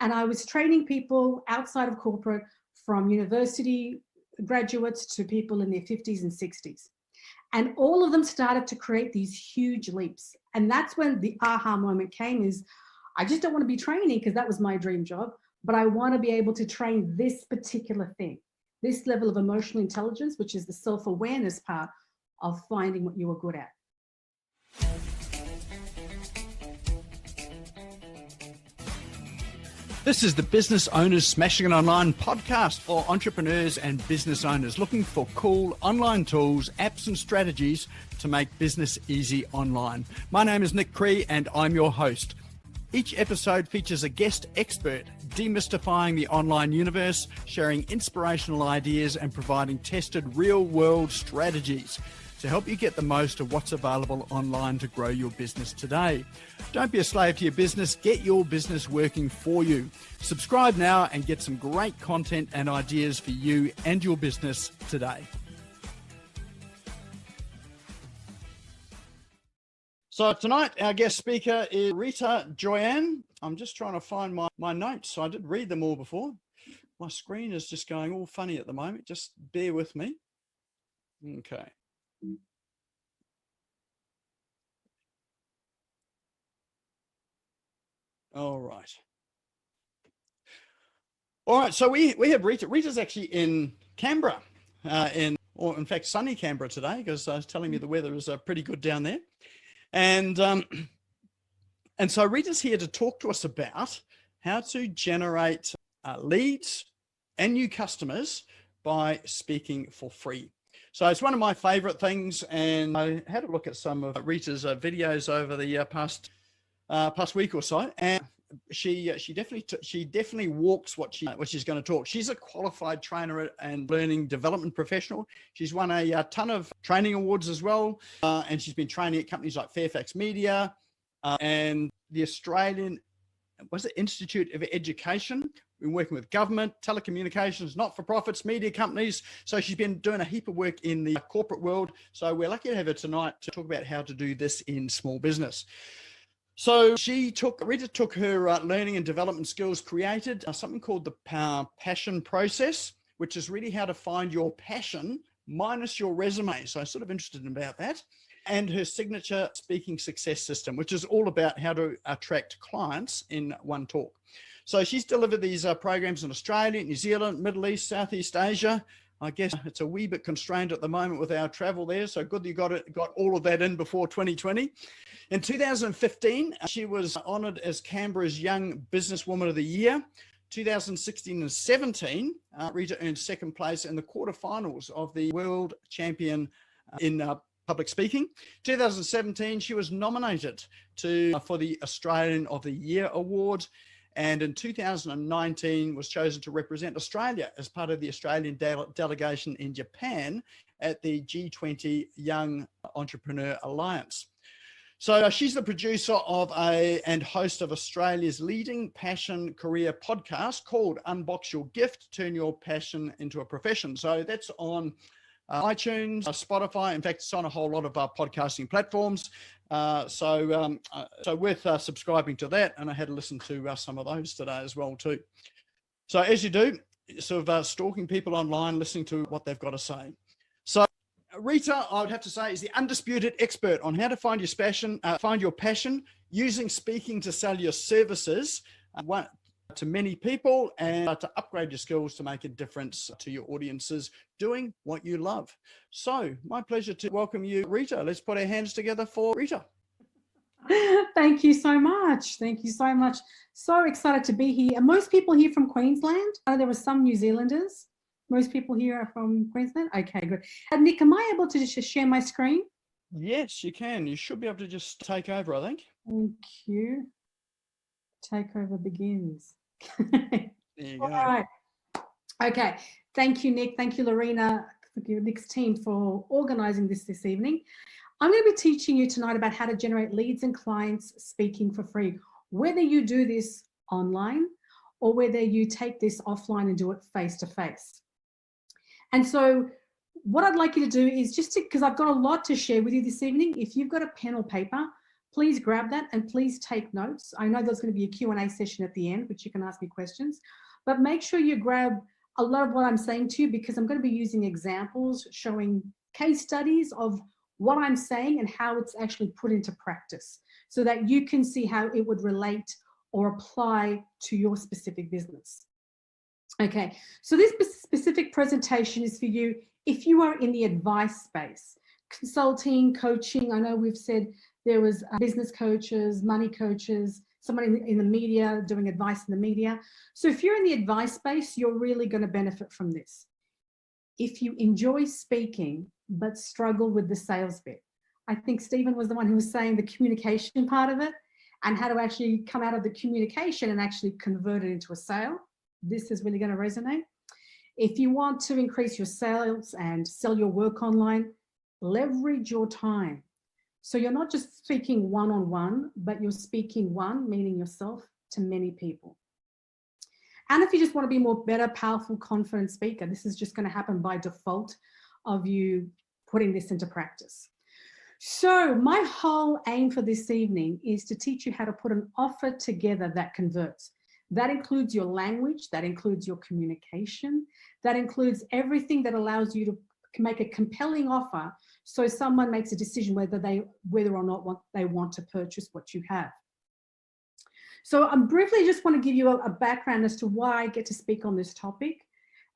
And I was training people outside of corporate, from university graduates to people in their 50s and 60s. And all of them started to create these huge leaps. And that's when the aha moment came, is I just don't want to be training because that was my dream job, but I want to be able to train this particular thing, this level of emotional intelligence, which is the self-awareness part of finding what you are good at. This is the Business Owners Smashing It Online podcast for entrepreneurs and business owners looking for cool online tools, apps and strategies to make business easy online. My name is Nick Cree and I'm your host. Each episode features a guest expert demystifying the online universe, sharing inspirational ideas and providing tested real-world strategies to help you get the most of what's available online to grow your business today. Don't be a slave to your business, get your business working for you. Subscribe now and get some great content and ideas for you and your business today. So tonight, our guest speaker is Rita Joyan. I'm just trying to find my notes. So I did read them all before. My screen is just going all funny at the moment. Just bear with me. Okay. All right. So we have Rita. Rita's actually in Canberra, in fact, sunny Canberra today, because I was telling me the weather is pretty good down there. And so Rita's here to talk to us about how to generate leads and new customers by speaking for free. So it's one of my favorite things, and I had a look at some of Rita's videos over the past week or so, and she definitely walks what she's going to talk. She's a qualified trainer and learning development professional. She's won a ton of training awards as well, and she's been training at companies like Fairfax Media and the Australian Institute of Education. Been working with government, telecommunications, not-for-profits, media companies. So she's been doing a heap of work in the corporate world. So we're lucky to have her tonight to talk about how to do this in small business. So Rita took her learning and development skills, created something called the passion process, which is really how to find your passion minus your resume. So I'm sort of interested about that. And her signature speaking success system, which is all about how to attract clients in one talk. So she's delivered these programs in Australia, New Zealand, Middle East, Southeast Asia. I guess it's a wee bit constrained at the moment with our travel there. So good that you got all of that in before 2020. In 2015, she was honoured as Canberra's Young Businesswoman of the Year. 2016 and 17, Rita earned second place in the quarterfinals of the World Champion in Public Speaking. 2017, she was nominated for the Australian of the Year Award. And in 2019 was chosen to represent Australia as part of the Australian delegation in Japan at the G20 Young Entrepreneur Alliance. So she's the producer of and host of Australia's leading passion career podcast called Unbox Your Gift, Turn Your Passion into a Profession. So that's on iTunes, Spotify. In fact, it's on a whole lot of podcasting platforms. So worth subscribing to that. And I had to listen to some of those today as well too. So as you do, sort of stalking people online, listening to what they've got to say. So Rita, I would have to say, is the undisputed expert on how to find your passion using speaking to sell your services to many people and to upgrade your skills to make a difference to your audiences doing what you love. So my pleasure to welcome you, Rita. Let's put our hands together for Rita. Thank you so much. Thank you so much. So excited to be here. And most people here from Queensland. There were some New Zealanders. Most people here are from Queensland. Okay, good. Nick, am I able to just share my screen? Yes, you can. You should be able to just take over, I think. Thank you. Takeover begins. There you go. All right. Okay. Thank you, Nick. Thank you, Lorena, Nick's team, for organizing this evening. I'm going to be teaching you tonight about how to generate leads and clients speaking for free, whether you do this online or whether you take this offline and do it face to face. And so what I'd like you to do is because I've got a lot to share with you this evening, if you've got a pen or paper, Please grab that and please take notes. I know there's going to be a Q&A session at the end, which you can ask me questions, but make sure you grab a lot of what I'm saying to you, because I'm going to be using examples showing case studies of what I'm saying and how it's actually put into practice, so that you can see how it would relate or apply to your specific business. Okay, so this specific presentation is for you if you are in the advice space, consulting, coaching. I know we've said there was business coaches, money coaches, someone in the media doing advice in the media. So if you're in the advice space, you're really going to benefit from this. If you enjoy speaking but struggle with the sales bit, I think Stephen was the one who was saying the communication part of it and how to actually come out of the communication and actually convert it into a sale. This is really going to resonate. If you want to increase your sales and sell your work online, leverage your time. So you're not just speaking one-on-one, but you're speaking one, meaning yourself, to many people. And if you just want to be more better, powerful, confident speaker, this is just going to happen by default of you putting this into practice. So my whole aim for this evening is to teach you how to put an offer together that converts. That includes your language, that includes your communication, that includes everything that allows you to make a compelling offer so someone makes a decision whether or not they want to purchase what you have. So I'm briefly just want to give you a background as to why I get to speak on this topic.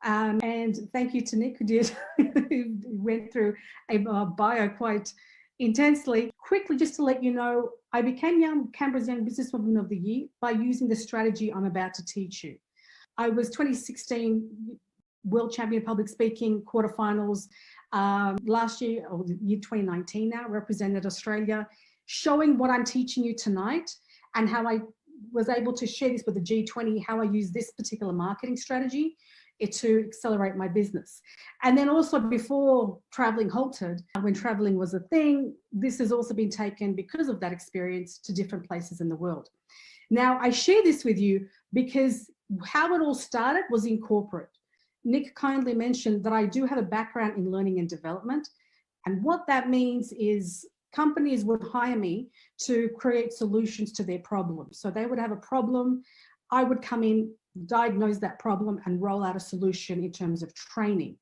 And thank you to Nick, who went through a bio quite intensely. Quickly, just to let you know, I became Canberra's Young Businesswoman of the Year by using the strategy I'm about to teach you. I was 2016 World Champion Public Speaking quarterfinals. Last year, or year 2019 now, represented Australia, showing what I'm teaching you tonight and how I was able to share this with the G20, how I use this particular marketing strategy to accelerate my business. And then also before traveling halted, when traveling was a thing, this has also been taken because of that experience to different places in the world. Now, I share this with you because how it all started was in corporate. Nick kindly mentioned that I do have a background in learning and development. And what that means is companies would hire me to create solutions to their problems. So they would have a problem, I would come in, diagnose that problem and roll out a solution in terms of training.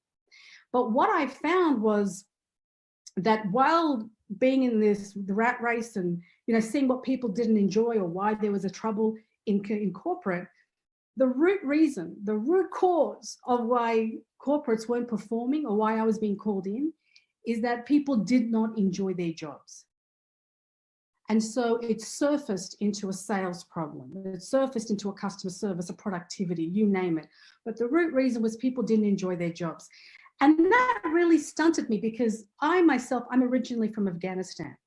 But what I found was that while being in the rat race and seeing what people didn't enjoy or why there was a trouble in corporate, the root cause of why corporates weren't performing or why I was being called in is that people did not enjoy their jobs. And so it surfaced into a sales problem. It surfaced into a customer service, a productivity, you name it. But the root reason was people didn't enjoy their jobs. And that really stunted me because I'm originally from Afghanistan.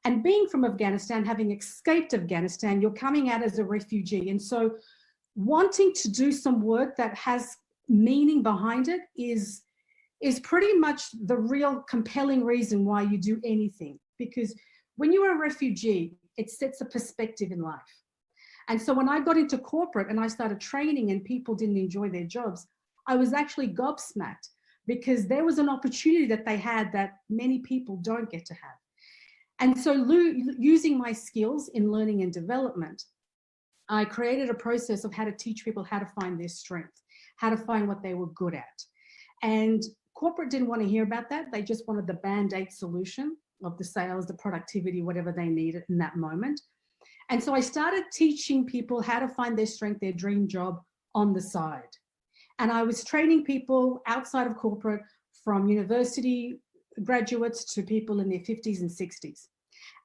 And being from Afghanistan, having escaped Afghanistan, you're coming out as a refugee. And so wanting to do some work that has meaning behind it is pretty much the real compelling reason why you do anything. Because when you're a refugee, it sets a perspective in life. And so when I got into corporate and I started training and people didn't enjoy their jobs, I was actually gobsmacked because there was an opportunity that they had that many people don't get to have. And so using my skills in learning and development, I created a process of how to teach people how to find their strength, how to find what they were good at. And corporate didn't want to hear about that. They just wanted the Band-Aid solution of the sales, the productivity, whatever they needed in that moment. And so I started teaching people how to find their strength, their dream job on the side. And I was training people outside of corporate, from university graduates to people in their 50s and 60s.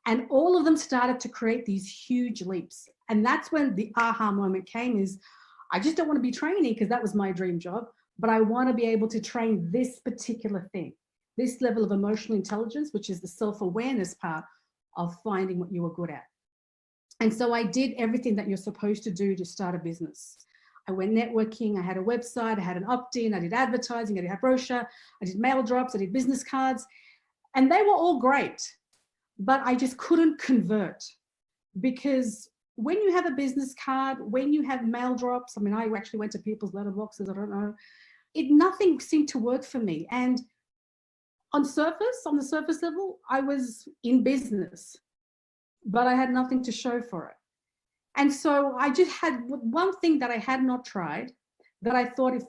And all of them started to create these huge leaps. And that's when the aha moment came is, I just don't want to be training because that was my dream job, but I want to be able to train this particular thing, this level of emotional intelligence, which is the self-awareness part of finding what you are good at. And so I did everything that you're supposed to do to start a business. I went networking, I had a website, I had an opt-in, I did advertising, I did a brochure, I did mail drops, I did business cards, and they were all great, but I just couldn't convert. Because when you have a business card, when you have mail drops, I mean, I actually went to people's letterboxes, I don't know, nothing seemed to work for me. And on the surface level, I was in business. but I had nothing to show for it. And so I just had one thing that I had not tried, that I thought, if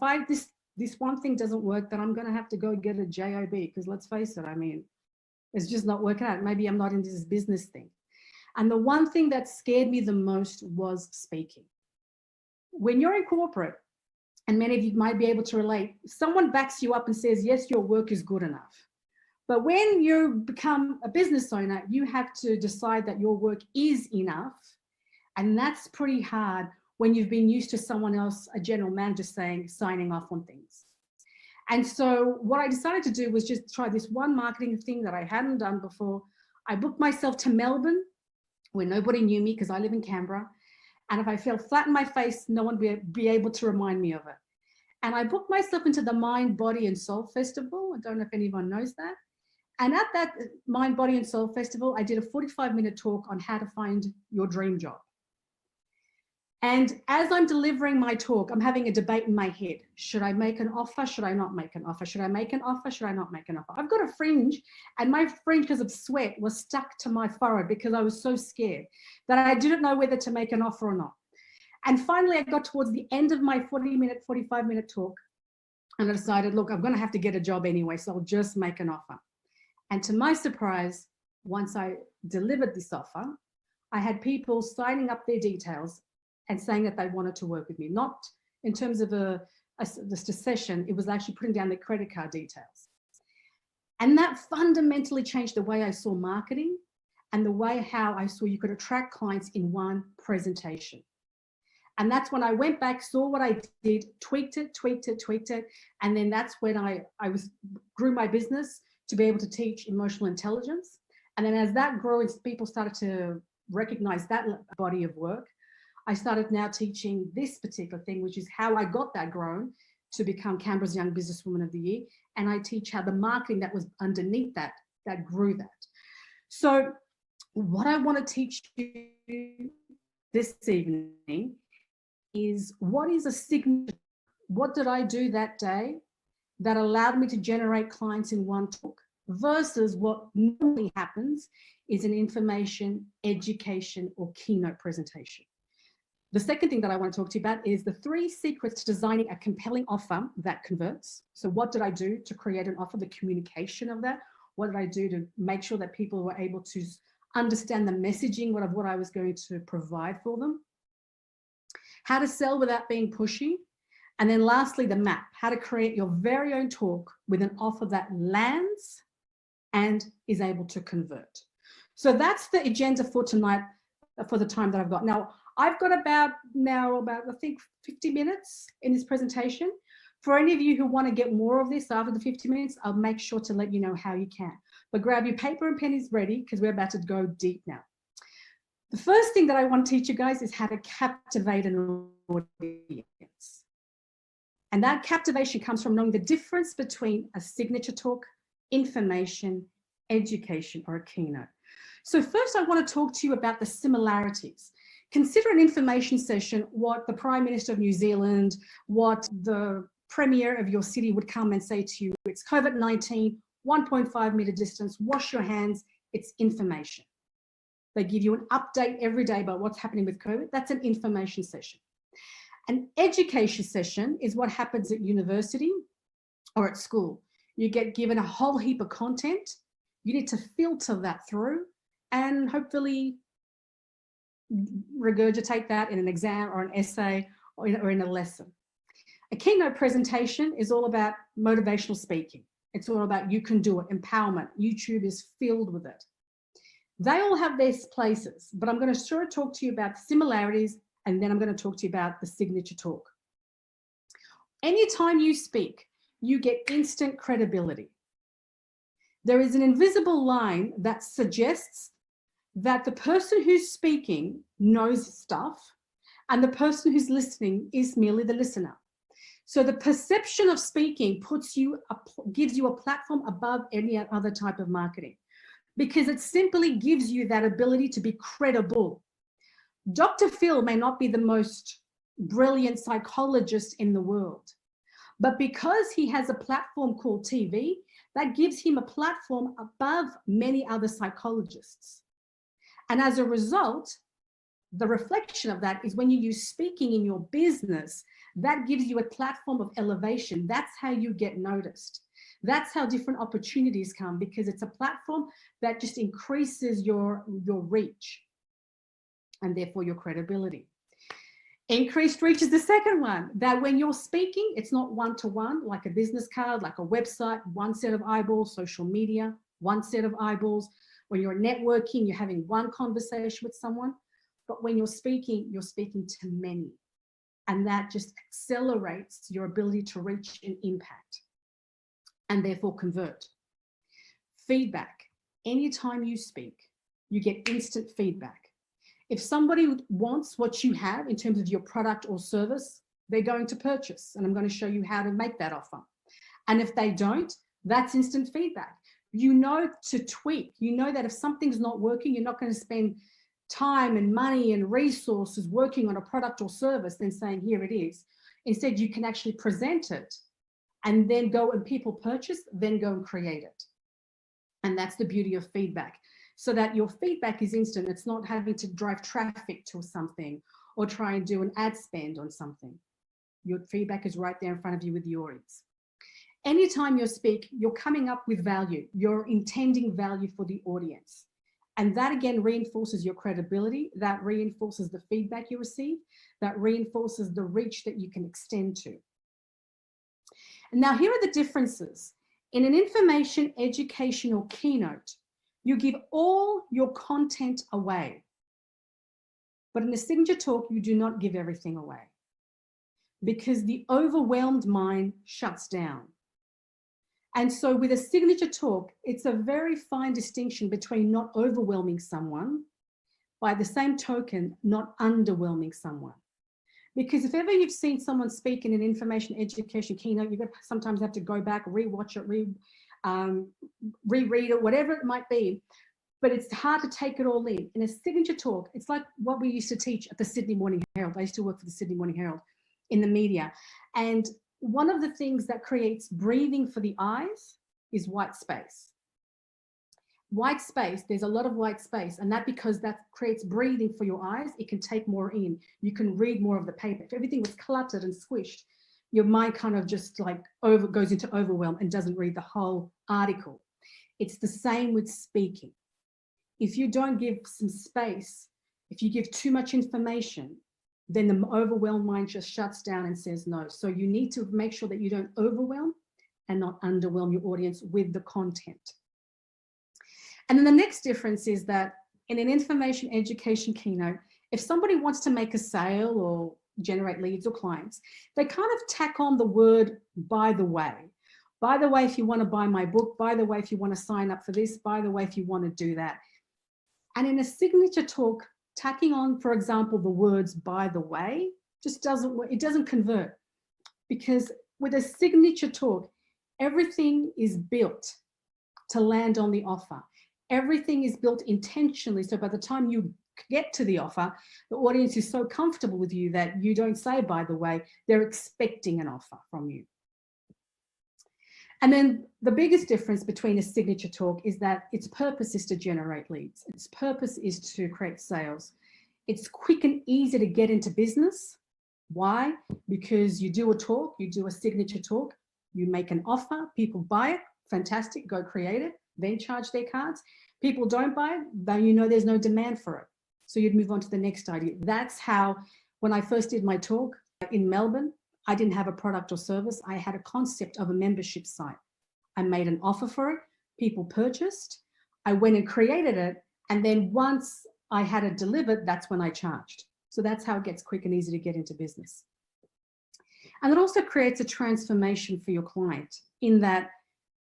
this one thing doesn't work, then I'm going to have to go get a job, because let's face it, I mean, it's just not working out. Maybe I'm not in this business thing. And the one thing that scared me the most was speaking. When you're in corporate, and many of you might be able to relate, someone backs you up and says, yes, your work is good enough. But when you become a business owner, you have to decide that your work is enough. And that's pretty hard when you've been used to someone else, a general manager, signing off on things. And so what I decided to do was just try this one marketing thing that I hadn't done before. I booked myself to Melbourne, where nobody knew me because I live in Canberra. And if I fell flat in my face, no one would be able to remind me of it. And I booked myself into the Mind, Body and Soul Festival. I don't know if anyone knows that. And at that Mind, Body and Soul Festival, I did a 45-minute talk on how to find your dream job. And as I'm delivering my talk, I'm having a debate in my head. Should I make an offer? Should I not make an offer? Should I make an offer? Should I not make an offer? I've got a fringe, and my fringe, because of sweat, was stuck to my forehead because I was so scared that I didn't know whether to make an offer or not. And finally, I got towards the end of my 45-minute talk, and I decided, look, I'm going to have to get a job anyway, so I'll just make an offer. And to my surprise, once I delivered this offer, I had people signing up their details and saying that they wanted to work with me, not in terms of the session, it was actually putting down their credit card details. And that fundamentally changed the way I saw marketing and the way how I saw you could attract clients in one presentation. And that's when I went back, saw what I did, tweaked it. And then that's when I grew my business to be able to teach emotional intelligence. And then as that grew, as people started to recognize that body of work, I started now teaching this particular thing, which is how I got that grown to become Canberra's Young Businesswoman of the Year. And I teach how the marketing that was underneath that grew that. So what I want to teach you this evening is, what is a signature? What did I do that day that allowed me to generate clients in one talk, versus what normally happens is an information, education, or keynote presentation. The second thing that I want to talk to you about is the 3 secrets to designing a compelling offer that converts. So what did I do to create an offer, the communication of that? What did I do to make sure that people were able to understand the messaging of what I was going to provide for them? How to sell without being pushy. And then lastly, the map, how to create your very own talk with an offer that lands and is able to convert. So that's the agenda for tonight, for the time that I've got. Now, I've got about I think 50 minutes in this presentation. For any of you who want to get more of this after the 50 minutes, I'll make sure to let you know how you can. But grab your paper and pennies ready, because we're about to go deep now. The first thing that I want to teach you guys is how to captivate an audience. And that captivation comes from knowing the difference between a signature talk, information, education, or a keynote. So first I want to talk to you about the similarities. Consider an information session, what the Prime Minister of New Zealand, what the Premier of your city would come and say to you. It's COVID-19, 1.5 meter distance, wash your hands, it's information. They give you an update every day about what's happening with COVID. That's an information session. An education session is what happens at university or at school. You get given a whole heap of content. You need to filter that through and hopefully regurgitate that in an exam or an essay or in a lesson. A keynote presentation is all about motivational speaking. It's all about you can do it, empowerment. YouTube is filled with it. They all have their places, but I'm going to sort of talk to you about the similarities, and then I'm going to talk to you about the signature talk. Anytime you speak, you get instant credibility. There is an invisible line that suggests that the person who's speaking knows stuff and the person who's listening is merely the listener. So the perception of speaking gives you a platform above any other type of marketing, because it simply gives you that ability to be credible. Dr. Phil may not be the most brilliant psychologist in the world, but because he has a platform called TV, that gives him a platform above many other psychologists. And as a result, the reflection of that is when you use speaking in your business, that gives you a platform of elevation. That's how you get noticed. That's how different opportunities come, because it's a platform that just increases your reach and therefore your credibility. Increased reach is the second one, that when you're speaking, it's not one-to-one, like a business card, like a website, one set of eyeballs, social media, one set of eyeballs. When you're networking, you're having one conversation with someone. But when you're speaking to many. And that just accelerates your ability to reach and impact and therefore convert. Feedback. Anytime you speak, you get instant feedback. If somebody wants what you have in terms of your product or service, they're going to purchase. And I'm going to show you how to make that offer. And if they don't, that's instant feedback. You know to tweak. You know that if something's not working, you're not going to spend time and money and resources working on a product or service than saying, here it is. Instead, you can actually present it and then go and people purchase, then go and create it. And that's the beauty of feedback. So that your feedback is instant. It's not having to drive traffic to something or try and do an ad spend on something. Your feedback is right there in front of you with the audience. Anytime you speak, you're coming up with value. You're intending value for the audience. And that again reinforces your credibility. That reinforces the feedback you receive. That reinforces the reach that you can extend to. And now here are the differences. In an information educational keynote, you give all your content away. But in a signature talk, you do not give everything away because the overwhelmed mind shuts down. And so with a signature talk, it's a very fine distinction between not overwhelming someone, by the same token, not underwhelming someone. Because if ever you've seen someone speak in an information education keynote, you sometimes have to go back, rewatch it, reread it, whatever it might be, but it's hard to take it all in. In a signature talk, it's like what we used to teach at the Sydney Morning Herald. I used to work for the Sydney Morning Herald in the media. And one of the things that creates breathing for the eyes is white space. White space, there's a lot of white space, and that because that creates breathing for your eyes, it can take more in. You can read more of the paper. If everything was cluttered and squished, your mind kind of just like goes into overwhelm and doesn't read the whole article. It's the same with speaking. If you don't give some space, if you give too much information, then the overwhelmed mind just shuts down and says no. So you need to make sure that you don't overwhelm and not underwhelm your audience with the content. And then the next difference is that in an information education keynote, if somebody wants to make a sale or generate leads or clients, they kind of tack on the word, by the way. By the way, if you want to buy my book, by the way, if you want to sign up for this, by the way, if you want to do that. And in a signature talk, tacking on, for example, the words, by the way, just doesn't work. It doesn't convert, because with a signature talk, everything is built to land on the offer. Everything is built intentionally. So by the time you get to the offer, the audience is so comfortable with you that you don't say, by the way, they're expecting an offer from you. And then the biggest difference between a signature talk is that its purpose is to generate leads. Its purpose is to create sales. It's quick and easy to get into business. Why? Because you do a talk, you do a signature talk, you make an offer, people buy it, fantastic, go create it, then charge their cards. People don't buy it, then you know there's no demand for it. So you'd move on to the next idea. That's how, when I first did my talk in Melbourne, I didn't have a product or service. I had a concept of a membership site. I made an offer for it. People purchased. I went and created it. And then once I had it delivered, that's when I charged. So that's how it gets quick and easy to get into business. And it also creates a transformation for your client in that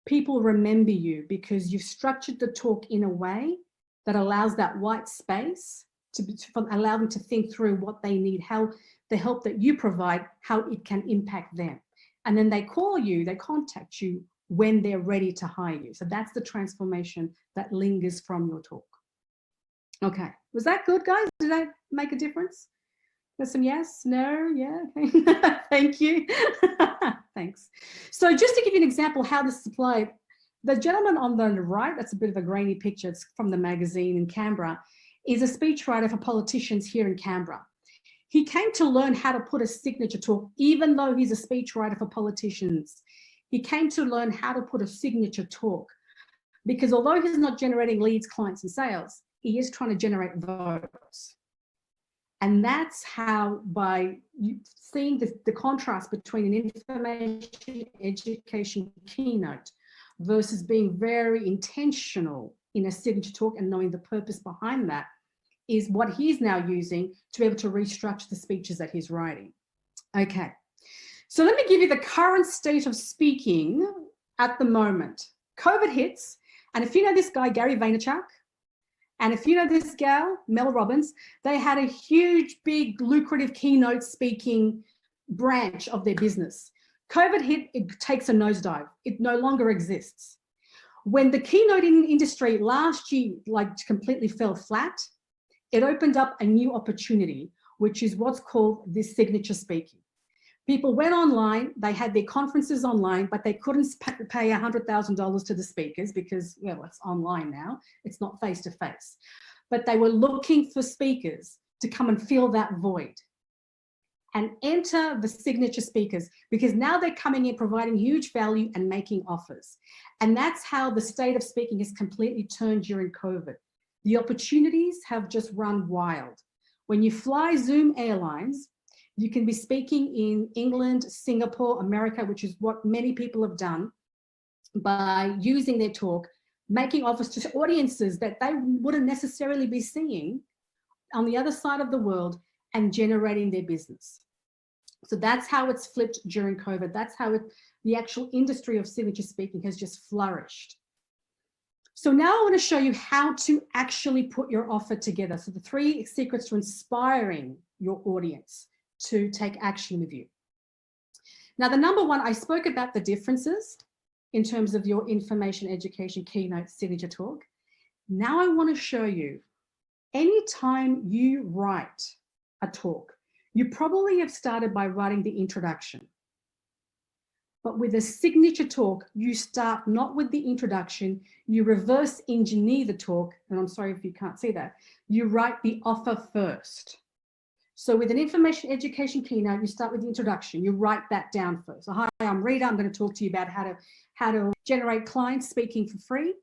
people remember you because you've structured the talk in a way that allows that white space to allow them to think through what they need, how the help that you provide, how it can impact them. And then they call you, they contact you when they're ready to hire you. So that's the transformation that lingers from your talk. Okay, was that good, guys? Did I make a difference? There's some yes, no, yeah, okay. Thank you. Thanks. So just to give you an example how this is applied, the gentleman on the right, that's a bit of a grainy picture, it's from the magazine in Canberra. is a speechwriter for politicians here in Canberra. He came to learn how to put a signature talk, even though he's a speechwriter for politicians. He came to learn how to put a signature talk, because although he's not generating leads, clients, and sales, he is trying to generate votes. And that's how, by seeing the contrast between an information education keynote versus being very intentional in a signature talk and knowing the purpose behind that, is what he's now using to be able to restructure the speeches that he's writing. Okay, so let me give you the current state of speaking at the moment. COVID hits, and if you know this guy, Gary Vaynerchuk, and if you know this gal, Mel Robbins, they had a huge, big, lucrative keynote speaking branch of their business. COVID hit, it takes a nosedive. It no longer exists. When the keynoting industry last year completely fell flat, it opened up a new opportunity, which is what's called this signature speaking. People went online, they had their conferences online, but they couldn't pay $100,000 to the speakers because, well, it's online now, it's not face-to-face. But they were looking for speakers to come and fill that void. And enter the signature speakers, because now they're coming in providing huge value and making offers. And that's how the state of speaking has completely turned during COVID. The opportunities have just run wild. When you fly Zoom Airlines, you can be speaking in England, Singapore, America, which is what many people have done by using their talk, making offers to audiences that they wouldn't necessarily be seeing on the other side of the world and generating their business. So that's how it's flipped during COVID. That's how the actual industry of signature speaking has just flourished. So now I want to show you how to actually put your offer together. So the 3 secrets to inspiring your audience to take action with you. Now, the number one, I spoke about the differences in terms of your information, education, keynote, signature talk. Now I want to show you, anytime you write a talk, you probably have started by writing the introduction. But with a signature talk, you start not with the introduction, you reverse engineer the talk, and I'm sorry if you can't see that, you write the offer first. So with an information education keynote, you start with the introduction, you write that down first. So, hi, I'm Rita, I'm going to talk to you about how to generate clients speaking for free.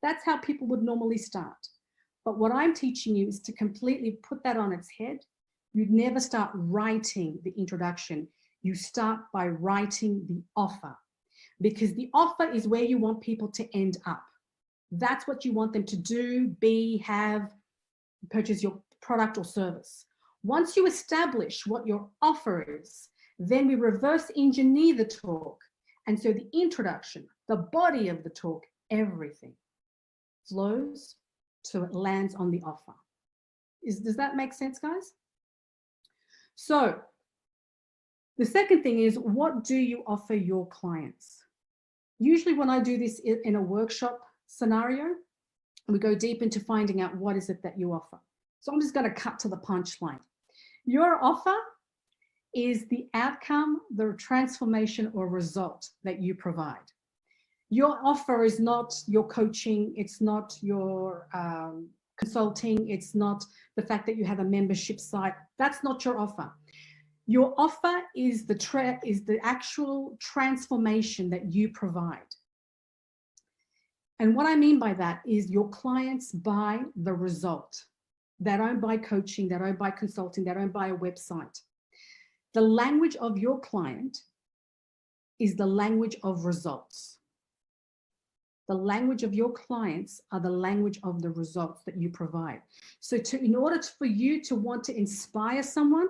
That's how people would normally start. But what I'm teaching you is to completely put that on its head. You'd never start writing the introduction. You start by writing the offer, because the offer is where you want people to end up. That's what you want them to do, be, have, purchase your product or service. Once you establish what your offer is, then we reverse engineer the talk. And so the introduction, the body of the talk, everything flows so it lands on the offer. Does that make sense, guys? So the second thing is, what do you offer your clients? Usually when I do this in a workshop scenario, we go deep into finding out what is it that you offer. So I'm just going to cut to the punchline. Your offer is the outcome, the transformation or result that you provide. Your offer is not your coaching, it's not your consulting, it's not the fact that you have a membership site. That's not your offer. Your offer is the actual transformation that you provide. And what I mean by that is your clients buy the result. They don't buy coaching, they don't buy consulting, they don't buy a website. The language of your client is the language of results. The language of your clients are the language of the results that you provide. So in order for you to want to inspire someone,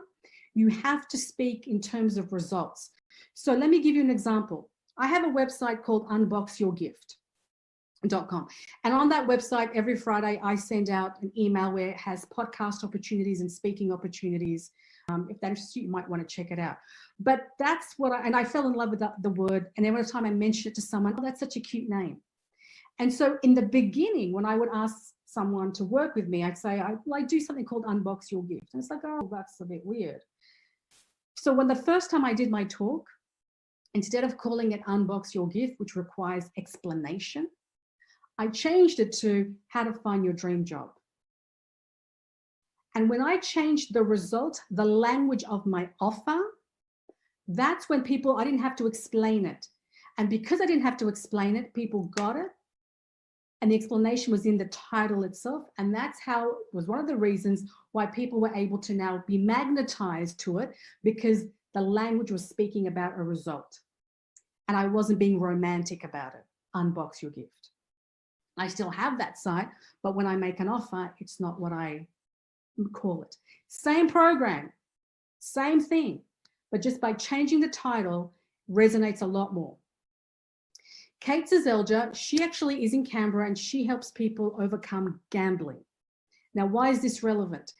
you have to speak in terms of results. So let me give you an example. I have a website called unboxyourgift.com. And on that website, every Friday, I send out an email where it has podcast opportunities and speaking opportunities. If that interests you, you might want to check it out. But that's what I fell in love with the word. And every time I mention it to someone, oh, that's such a cute name. And so in the beginning, when I would ask someone to work with me, I'd say, I do something called Unbox Your Gift. And it's like, oh, that's a bit weird. So when the first time I did my talk, instead of calling it Unbox Your Gift, which requires explanation, I changed it to how to find your dream job. And when I changed the result, the language of my offer, that's when I didn't have to explain it. And because I didn't have to explain it, people got it. And the explanation was in the title itself. And that's how it was one of the reasons why people were able to now be magnetized to it, because the language was speaking about a result. And I wasn't being romantic about it. Unbox your gift. I still have that site, but when I make an offer, it's not what I call it. Same program, same thing, but just by changing the title resonates a lot more. Kate Zazelja, she actually is in Canberra and she helps people overcome gambling. Now, why is this relevant?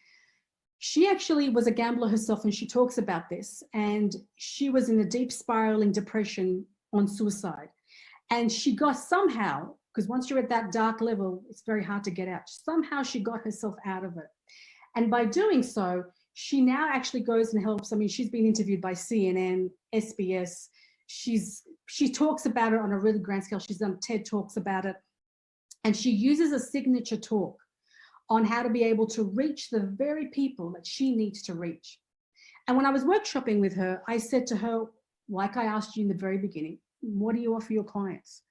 She actually was a gambler herself and she talks about this, and she was in a deep spiraling depression on suicide. And she got somehow, because once you're at that dark level, it's very hard to get out. Somehow she got herself out of it. And by doing so, she now actually goes and helps. I mean, she's been interviewed by CNN, SBS. She talks about it on a really grand scale. She's done TED Talks about it. And she uses a signature talk on how to be able to reach the very people that she needs to reach. And when I was workshopping with her, I said to her, like I asked you in the very beginning, what do you offer your clients?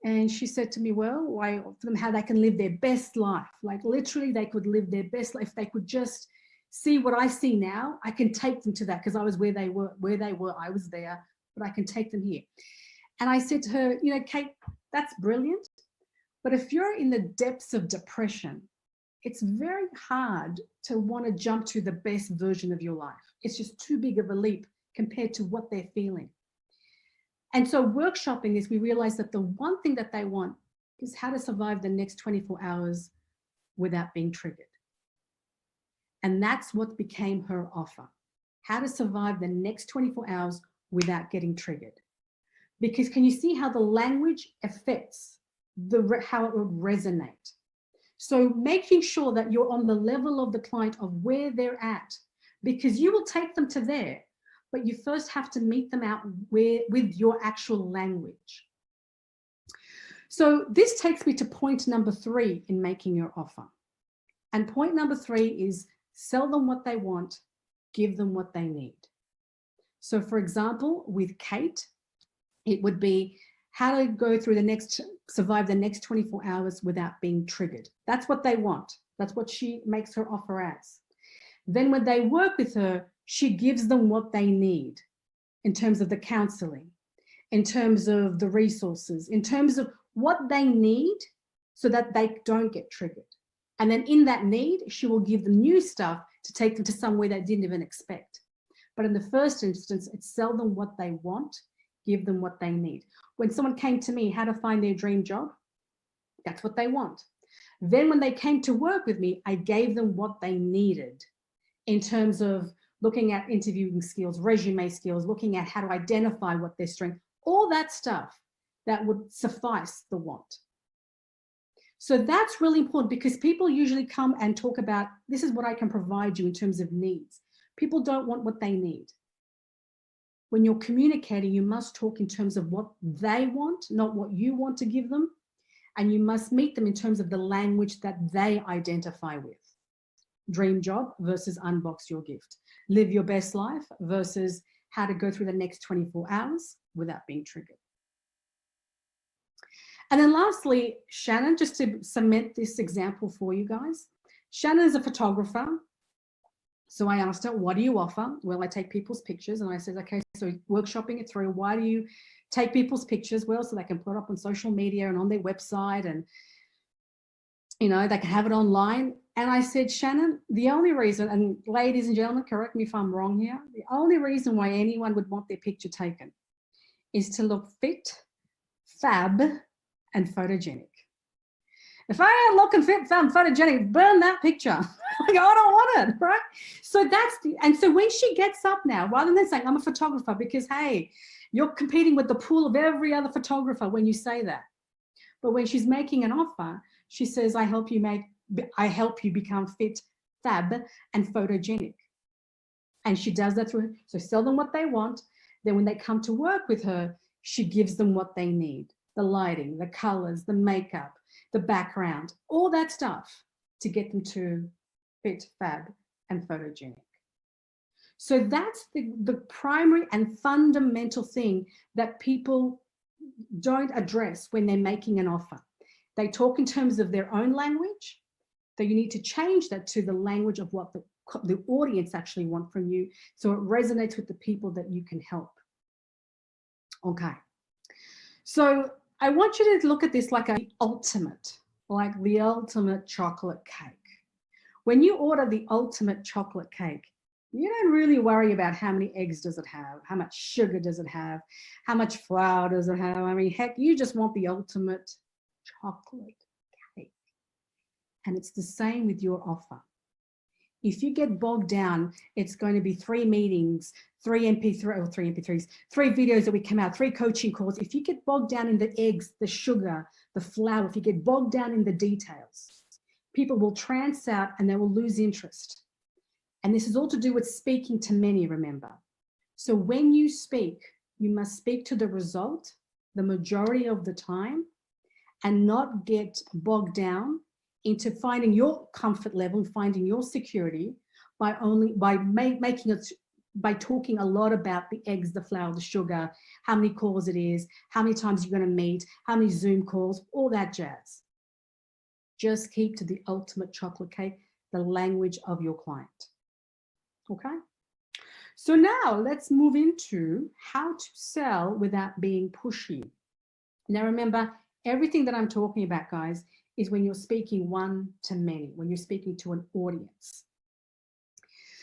And she said to me, well, I offer them how they can live their best life. Like literally they could live their best life. If they could just see what I see now, I can take them to that, because I was where they were, I was there, but I can take them here. And I said to her, you know, Kate, that's brilliant. But if you're in the depths of depression, it's very hard to want to jump to the best version of your life. It's just too big of a leap compared to what they're feeling. And so workshopping is, we realize that the one thing that they want is how to survive the next 24 hours without being triggered. And that's what became her offer. How to survive the next 24 hours without getting triggered. Because can you see how the language affects how it would resonate? So making sure that you're on the level of the client of where they're at, because you will take them to there, but you first have to meet them out with your actual language. So this takes me to point number 3 in making your offer. And point number 3 is sell them what they want, give them what they need. So for example, with Kate, it would be how to survive the next 24 hours without being triggered. That's what they want. That's what she makes her offer as. Then when they work with her, she gives them what they need in terms of the counseling, in terms of the resources, in terms of what they need so that they don't get triggered. And then in that need, she will give them new stuff to take them to somewhere they didn't even expect. But in the first instance, it's sell them what they want, give them what they need. When someone came to me, how to find their dream job, that's what they want. Then when they came to work with me, I gave them what they needed in terms of looking at interviewing skills, resume skills, looking at how to identify what their strength, all that stuff that would suffice the want. So that's really important, because people usually come and talk about, this is what I can provide you in terms of needs. People don't want what they need. When you're communicating, you must talk in terms of what they want, not what you want to give them. And you must meet them in terms of the language that they identify with. Dream job versus unbox your gift. Live your best life versus how to go through the next 24 hours without being triggered. And then lastly, Shannon, just to cement this example for you guys. Shannon is a photographer. So I asked her, what do you offer? Well, I take people's pictures, and I said, okay, so workshopping it through, why do you take people's pictures? Well, so they can put it up on social media and on their website, and you know, they can have it online. And I said, Shannon, the only reason, and ladies and gentlemen, correct me if I'm wrong here, the only reason why anyone would want their picture taken is to look fit, fab, and photogenic. If I ain't looking fit, fab, and photogenic, burn that picture. Like, I don't want it, right? So and so when she gets up now, rather than saying, I'm a photographer, because hey, you're competing with the pool of every other photographer when you say that. But when she's making an offer, she says, I help you become fit, fab, and photogenic. And she does that through, so sell them what they want. Then when they come to work with her, she gives them what they need. The lighting, the colors, the makeup, the background, all that stuff to get them to fit, fab, and photogenic. So that's the primary and fundamental thing that people don't address when they're making an offer. They talk in terms of their own language, so you need to change that to the language of what the audience actually want from you, so it resonates with the people that you can help. Okay. So I want you to look at this like the ultimate chocolate cake. When you order the ultimate chocolate cake, you don't really worry about how many eggs does it have, how much sugar does it have, how much flour does it have. I mean, heck, you just want the ultimate chocolate cake. And it's the same with your offer. If you get bogged down, it's going to be 3 meetings, 3 MP3s, 3 videos that we come out, 3 coaching calls. If you get bogged down in the eggs, the sugar, the flour, if you get bogged down in the details, people will trance out and they will lose interest. And this is all to do with speaking to many, remember. So when you speak, you must speak to the result the majority of the time and not get bogged down into finding your comfort level, finding your security by talking a lot about the eggs, the flour, the sugar, how many calls it is, how many times you're going to meet, how many Zoom calls, all that jazz. Just keep to the ultimate chocolate cake, the language of your client. Okay? So now let's move into how to sell without being pushy. Now remember, everything that I'm talking about, guys, is when you're speaking one to many, when you're speaking to an audience.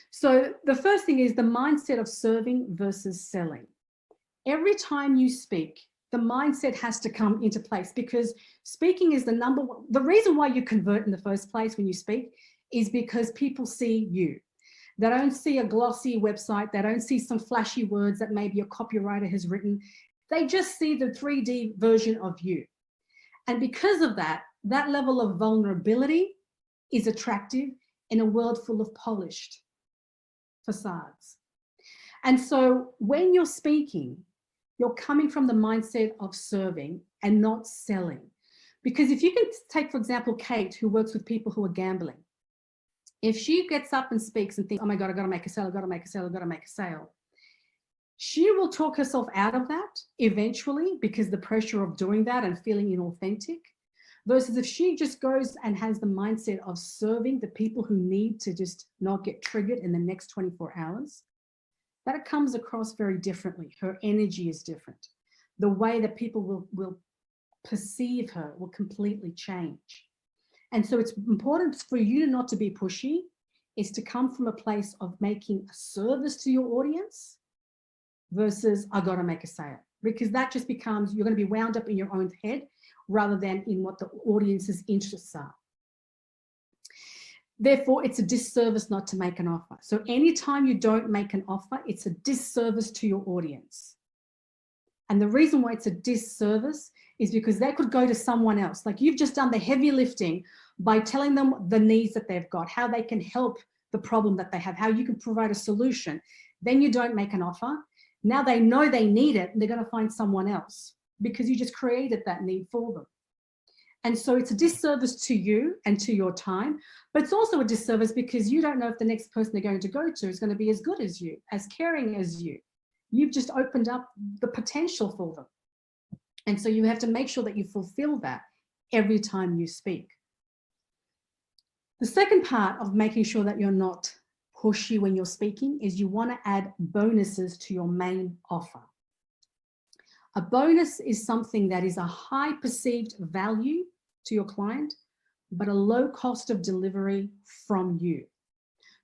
So the first thing is the mindset of serving versus selling. Every time you speak, the mindset has to come into place, because speaking is the reason why you convert in the first place when you speak is because people see you. They don't see a glossy website. They don't see some flashy words that maybe a copywriter has written. They just see the 3D version of you. And because of that, that level of vulnerability is attractive in a world full of polished facades. And so when you're speaking, you're coming from the mindset of serving and not selling. Because if you can take, for example, Kate, who works with people who are gambling. If she gets up and speaks and thinks, oh my God, I got to make a sale, I got to make a sale, I got to make a sale, she will talk herself out of that eventually, because the pressure of doing that and feeling inauthentic. Versus if she just goes and has the mindset of serving the people who need to just not get triggered in the next 24 hours, that comes across very differently. Her energy is different. The way that people will perceive her will completely change. And so it's important for you not to be pushy, is to come from a place of making a service to your audience versus I got to make a sale, because that just becomes, you're going to be wound up in your own head rather than in what the audience's interests are. Therefore, it's a disservice not to make an offer. So anytime you don't make an offer, it's a disservice to your audience. And the reason why it's a disservice is because they could go to someone else. Like you've just done the heavy lifting by telling them the needs that they've got, how they can help the problem that they have, how you can provide a solution. Then you don't make an offer. Now they know they need it and they're going to find someone else because you just created that need for them. And so it's a disservice to you and to your time, but it's also a disservice because you don't know if the next person they're going to go to is going to be as good as you, as caring as you. You've just opened up the potential for them. And so you have to make sure that you fulfill that every time you speak. The second part of making sure that you're not pushy when you're speaking is you want to add bonuses to your main offer. A bonus is something that is a high perceived value to your client, but a low cost of delivery from you.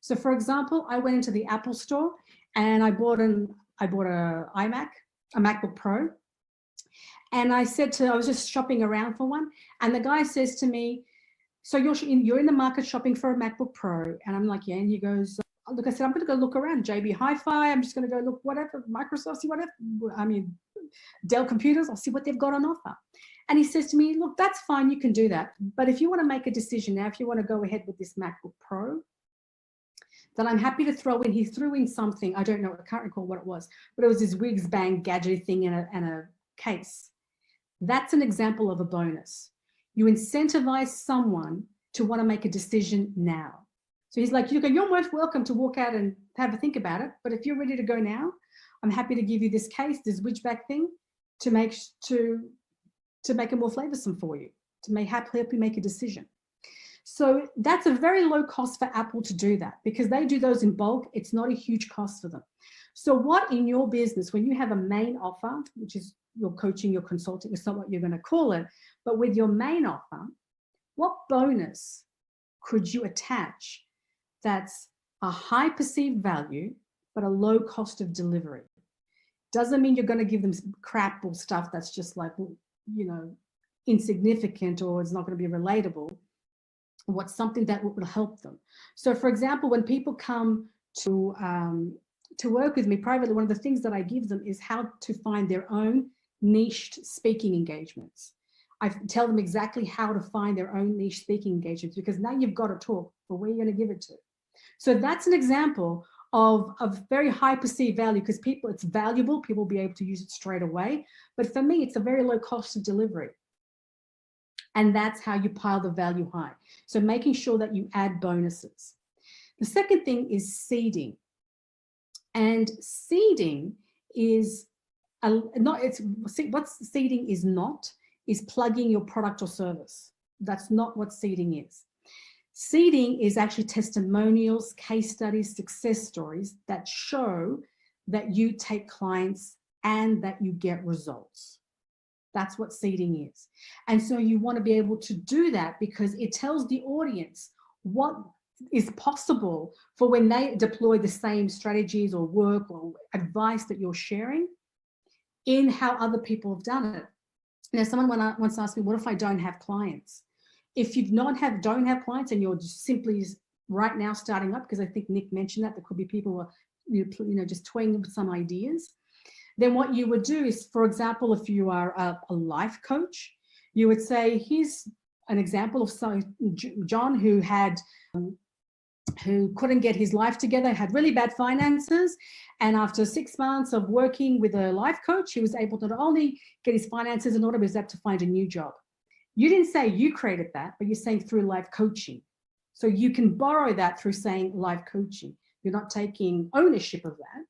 So for example, I went into the Apple store and I bought a MacBook Pro. And I was just shopping around for one. And the guy says to me, so you're in the market shopping for a MacBook Pro. And I'm like, yeah. And he goes, look, I said, I'm going to go look around JB Hi-Fi. I'm just going to go look whatever, Microsoft, see whatever. I mean, Dell computers, I'll see what they've got on offer. And he says to me, look, that's fine. You can do that. But if you want to make a decision now, if you want to go ahead with this MacBook Pro, then I'm happy to throw in, he threw in something, I don't know, I can't recall what it was, but it was this Wigs Bang gadget thing and a case. That's an example of a bonus. You incentivize someone to want to make a decision now. So he's like, you're most welcome to walk out and have a think about it. But if you're ready to go now, I'm happy to give you this case, this Witchback thing, to make it more flavorsome for you, to help you make a decision. So that's a very low cost for Apple to do that, because they do those in bulk. It's not a huge cost for them. So what in your business, when you have a main offer, which is your coaching, your consulting, it's not what you're going to call it, but with your main offer, what bonus could you attach that's a high perceived value, but a low cost of delivery? Doesn't mean you're going to give them crap or stuff that's just like, insignificant, or it's not going to be relatable. What's something that will help them? So for example, when people come to work with me privately, one of the things that I give them is how to find their own niched speaking engagements. I tell them exactly how to find their own niche speaking engagements, because now you've got to talk, but where are you going to give it to? So that's an example of very high perceived value, because it's valuable, people will be able to use it straight away. But for me, it's a very low cost of delivery. And that's how you pile the value high. So making sure that you add bonuses. The second thing is seeding. And seeding is what seeding is not, is plugging your product or service. That's not what seeding is. Seeding is actually testimonials, case studies, success stories that show that you take clients and that you get results. That's what seeding is. And so you want to be able to do that, because it tells the audience what is possible for when they deploy the same strategies or work or advice that you're sharing, in how other people have done it. Now, someone once asked me, what if I don't have clients? If you don't have clients and you're just simply right now starting up, because I think Nick mentioned that there could be people who are just toying with some ideas, then what you would do is, for example, if you are a life coach, you would say, here's an example of John who couldn't get his life together, had really bad finances. And after 6 months of working with a life coach, he was able to not only get his finances in order, but he was able to find a new job. You didn't say you created that, but you're saying through life coaching. So you can borrow that through saying life coaching. You're not taking ownership of that,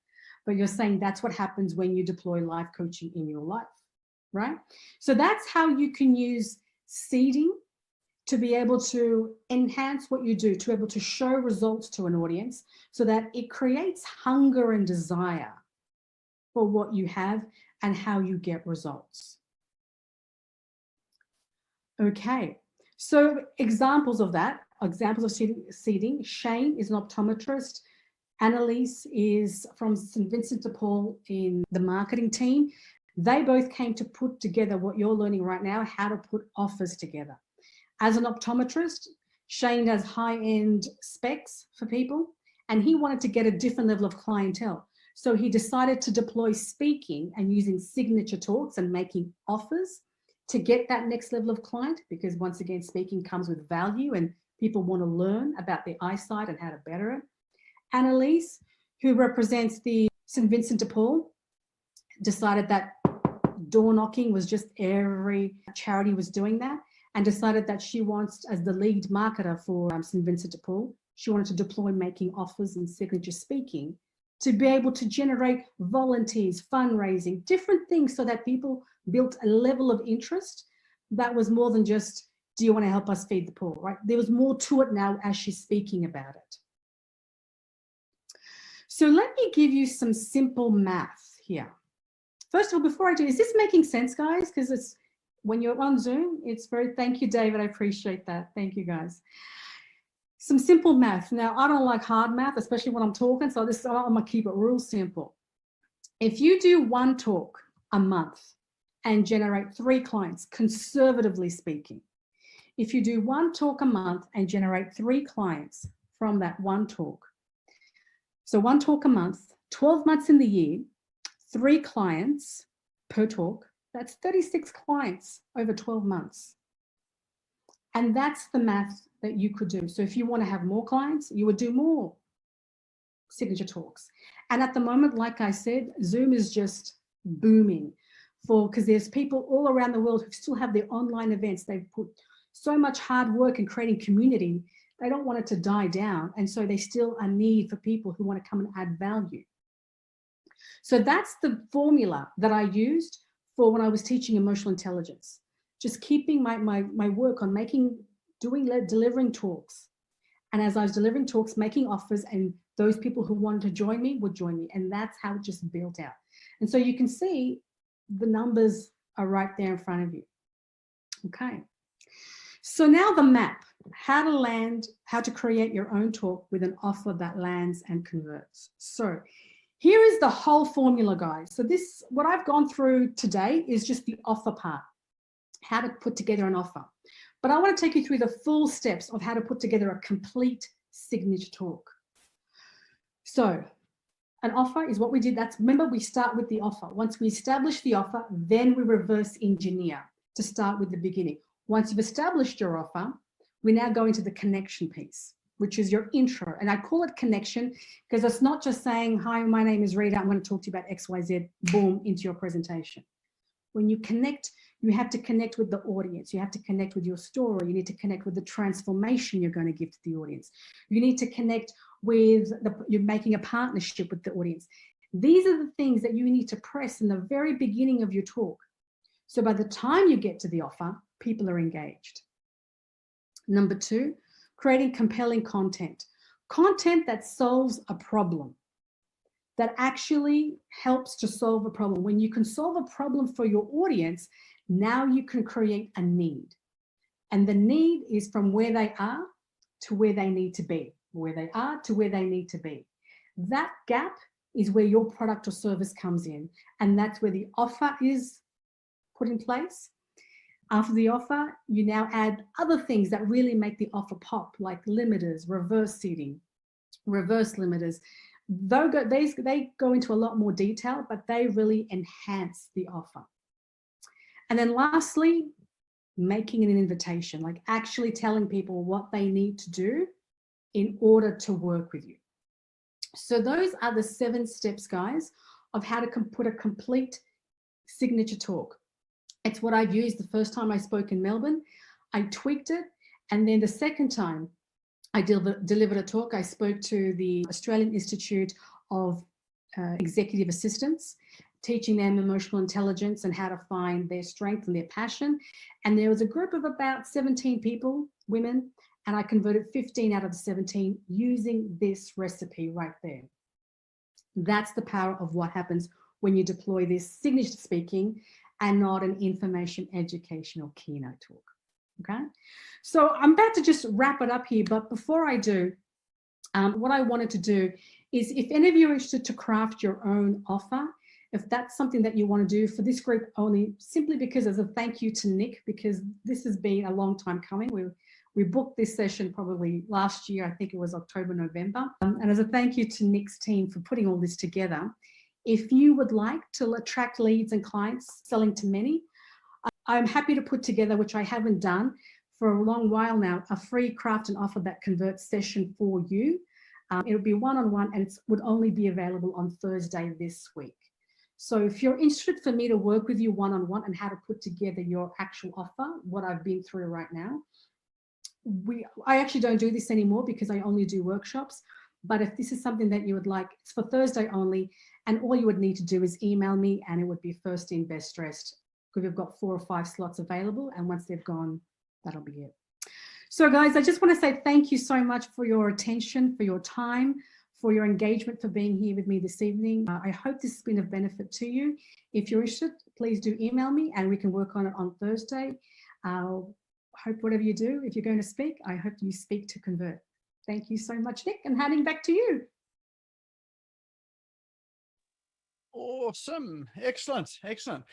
but you're saying that's what happens when you deploy life coaching in your life, right? So that's how you can use seeding to be able to enhance what you do, to be able to show results to an audience, so that it creates hunger and desire for what you have and how you get results. Okay, so examples of that, examples of seeding. Shane is an optometrist. Annalise is from St. Vincent de Paul in the marketing team. They both came to put together what you're learning right now, how to put offers together. As an optometrist, Shane does high-end specs for people, and he wanted to get a different level of clientele. So he decided to deploy speaking and using signature talks and making offers to get that next level of client, because once again, speaking comes with value and people want to learn about their eyesight and how to better it. Annalise, who represents the St. Vincent de Paul, decided that door knocking was just every charity was doing that, and decided that she wants, as the lead marketer for St. Vincent de Paul, she wanted to deploy making offers and signature speaking to be able to generate volunteers, fundraising, different things, so that people built a level of interest that was more than just, do you want to help us feed the poor, right? There was more to it now as she's speaking about it. So let me give you some simple math here. First of all, before I do, is this making sense, guys? Because it's, when you're on Zoom, it's very, thank you, David, I appreciate that. Thank you, guys. Some simple math. Now, I don't like hard math, especially when I'm talking, so I'm gonna keep it real simple. If you do one talk a month and generate 3 clients, conservatively speaking, if you do one talk a month and generate 3 clients from that one talk, so one talk a month, 12 months in the year, 3 clients per talk, that's 36 clients over 12 months. And that's the math that you could do. So if you want to have more clients, you would do more signature talks. And at the moment, like I said, Zoom is just booming because there's people all around the world who still have their online events. They've put so much hard work in creating community They don't want it to die down. And so they still a need for people who want to come and add value. So that's the formula that I used for when I was teaching emotional intelligence. Just keeping my work on delivering talks. And as I was delivering talks, making offers, and those people who wanted to join me would join me. And that's how it just built out. And so you can see the numbers are right there in front of you. Okay. So now the map, how to create your own talk with an offer that lands and converts. So here is the whole formula, guys. So what I've gone through today is just the offer part, how to put together an offer. But I want to take you through the full steps of how to put together a complete signature talk. So an offer is what we did. Remember, we start with the offer. Once we establish the offer, then we reverse engineer to start with the beginning. Once you've established your offer, we now go into the connection piece, which is your intro. And I call it connection because it's not just saying, hi, my name is Rita, I'm going to talk to you about XYZ, boom, into your presentation. When you connect, you have to connect with the audience. You have to connect with your story. You need to connect with the transformation you're going to give to the audience. You need to connect with you're making a partnership with the audience. These are the things that you need to press in the very beginning of your talk. So by the time you get to the offer, people are engaged. Number 2, creating compelling content. Content that solves a problem, that actually helps to solve a problem. When you can solve a problem for your audience, now you can create a need. And the need is from where they are to where they need to be, where they are to where they need to be. That gap is where your product or service comes in. And that's where the offer is put in place. After the offer, you now add other things that really make the offer pop, like limiters, reverse seating, reverse limiters. They go into a lot more detail, but they really enhance the offer. And then lastly, making an invitation, like actually telling people what they need to do in order to work with you. So those are the 7 steps, guys, of how to put a complete signature talk. It's what I've used the first time I spoke in Melbourne. I tweaked it. And then the second time I delivered a talk, I spoke to the Australian Institute of Executive Assistants, teaching them emotional intelligence and how to find their strength and their passion. And there was a group of about 17 people, women, and I converted 15 out of the 17 using this recipe right there. That's the power of what happens when you deploy this signature speaking and not an information educational keynote talk. Okay, so I'm about to just wrap it up here, but before I do, what I wanted to do is, if any of you are interested to craft your own offer, if that's something that you want to do for this group only, simply because as a thank you to Nick, because this has been a long time coming. We booked this session probably last year, I think it was October, November. And as a thank you to Nick's team for putting all this together, if you would like to attract leads and clients selling to many, I'm happy to put together, which I haven't done for a long while now, a free craft and offer that converts session for you. It'll be one-on-one and it would only be available on Thursday this week. So if you're interested for me to work with you one-on-one and how to put together your actual offer, what I've been through right now, I actually don't do this anymore because I only do workshops. But if this is something that you would like, it's for Thursday only. And all you would need to do is email me and it would be first in, best dressed, because we've got 4 or 5 slots available. And once they've gone, that'll be it. So guys, I just want to say thank you so much for your attention, for your time, for your engagement, for being here with me this evening. I hope this has been of benefit to you. If you're interested, please do email me and we can work on it on Thursday. Hope whatever you do, if you're going to speak, I hope you speak to convert. Thank you so much, Nick, and handing back to you. Awesome. Excellent. Excellent.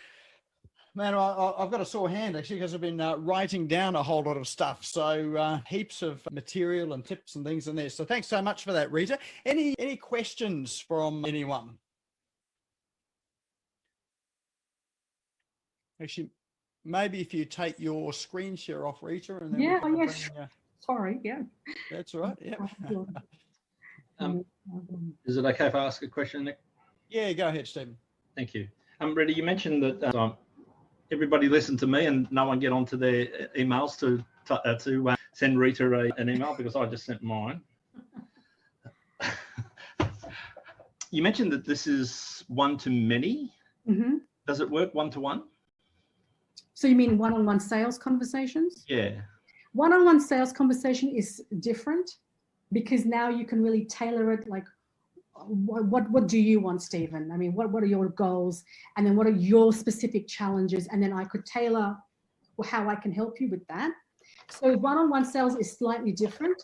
Man, I've got a sore hand actually because I've been writing down a whole lot of stuff. So heaps of material and tips and things in there. So thanks so much for that, Rita. Any questions from anyone? Actually, maybe if you take your screen share off, Rita, and then yes. Sorry, yeah. That's all right. Yeah. Is it okay if I ask a question, Nick? Yeah, go ahead, Stephen. Thank you. Rita, you mentioned that everybody listen to me and no one get onto their emails to send Rita an email because I just sent mine. You mentioned that this is one-to-many. Mm-hmm. Does it work one-to-one? So you mean one-on-one sales conversations? Yeah. One-on-one sales conversation is different because now you can really tailor it. Like, what do you want, Stephen? I mean, what are your goals? And then what are your specific challenges? And then I could tailor how I can help you with that. So one-on-one sales is slightly different,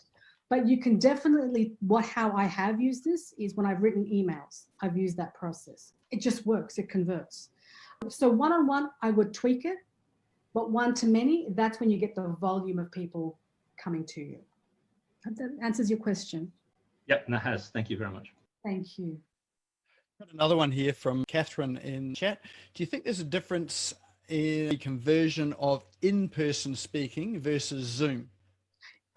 but you can definitely, how I have used this is when I've written emails, I've used that process. It just works, it converts. So one-on-one, I would tweak it, but one-to-many, that's when you get the volume of people coming to you. That answers your question. Yep, that has. Thank you very much. Thank you. Got another one here from Catherine in chat. Do you think there's a difference in the conversion of in-person speaking versus Zoom?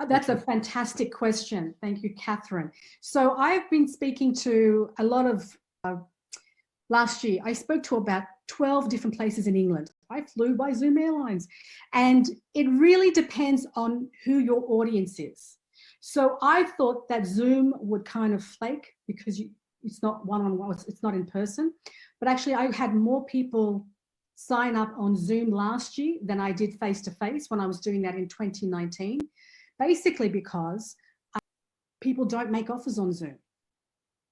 That's a fantastic question. Thank you, Catherine. So I've been speaking to a lot of, last year, I spoke to about 12 different places in England. I flew by Zoom Airlines, and it really depends on who your audience is. So I thought that Zoom would kind of flake because it's not one-on-one, it's not in person. But actually, I had more people sign up on Zoom last year than I did face-to-face when I was doing that in 2019, basically because people don't make offers on Zoom.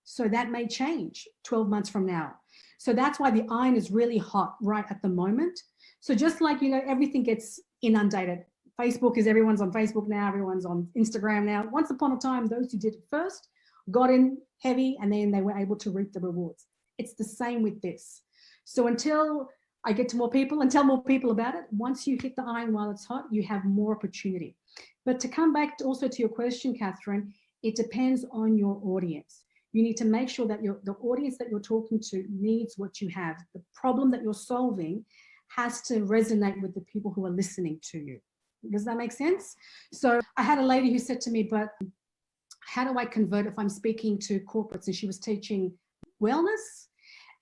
So that may change 12 months from now. So that's why the iron is really hot right at the moment. So just like, you know, everything gets inundated. Facebook is, everyone's on Facebook now, everyone's on Instagram now. Once upon a time, those who did it first got in heavy and then they were able to reap the rewards. It's the same with this. So until I get to more people and tell more people about it, once you hit the iron while it's hot, you have more opportunity. But to come back also to your question, Catherine, it depends on your audience. You need to make sure that the audience that you're talking to needs what you have. The problem that you're solving has to resonate with the people who are listening to you. Does that make sense? So I had a lady who said to me, but how do I convert if I'm speaking to corporates? And she was teaching wellness.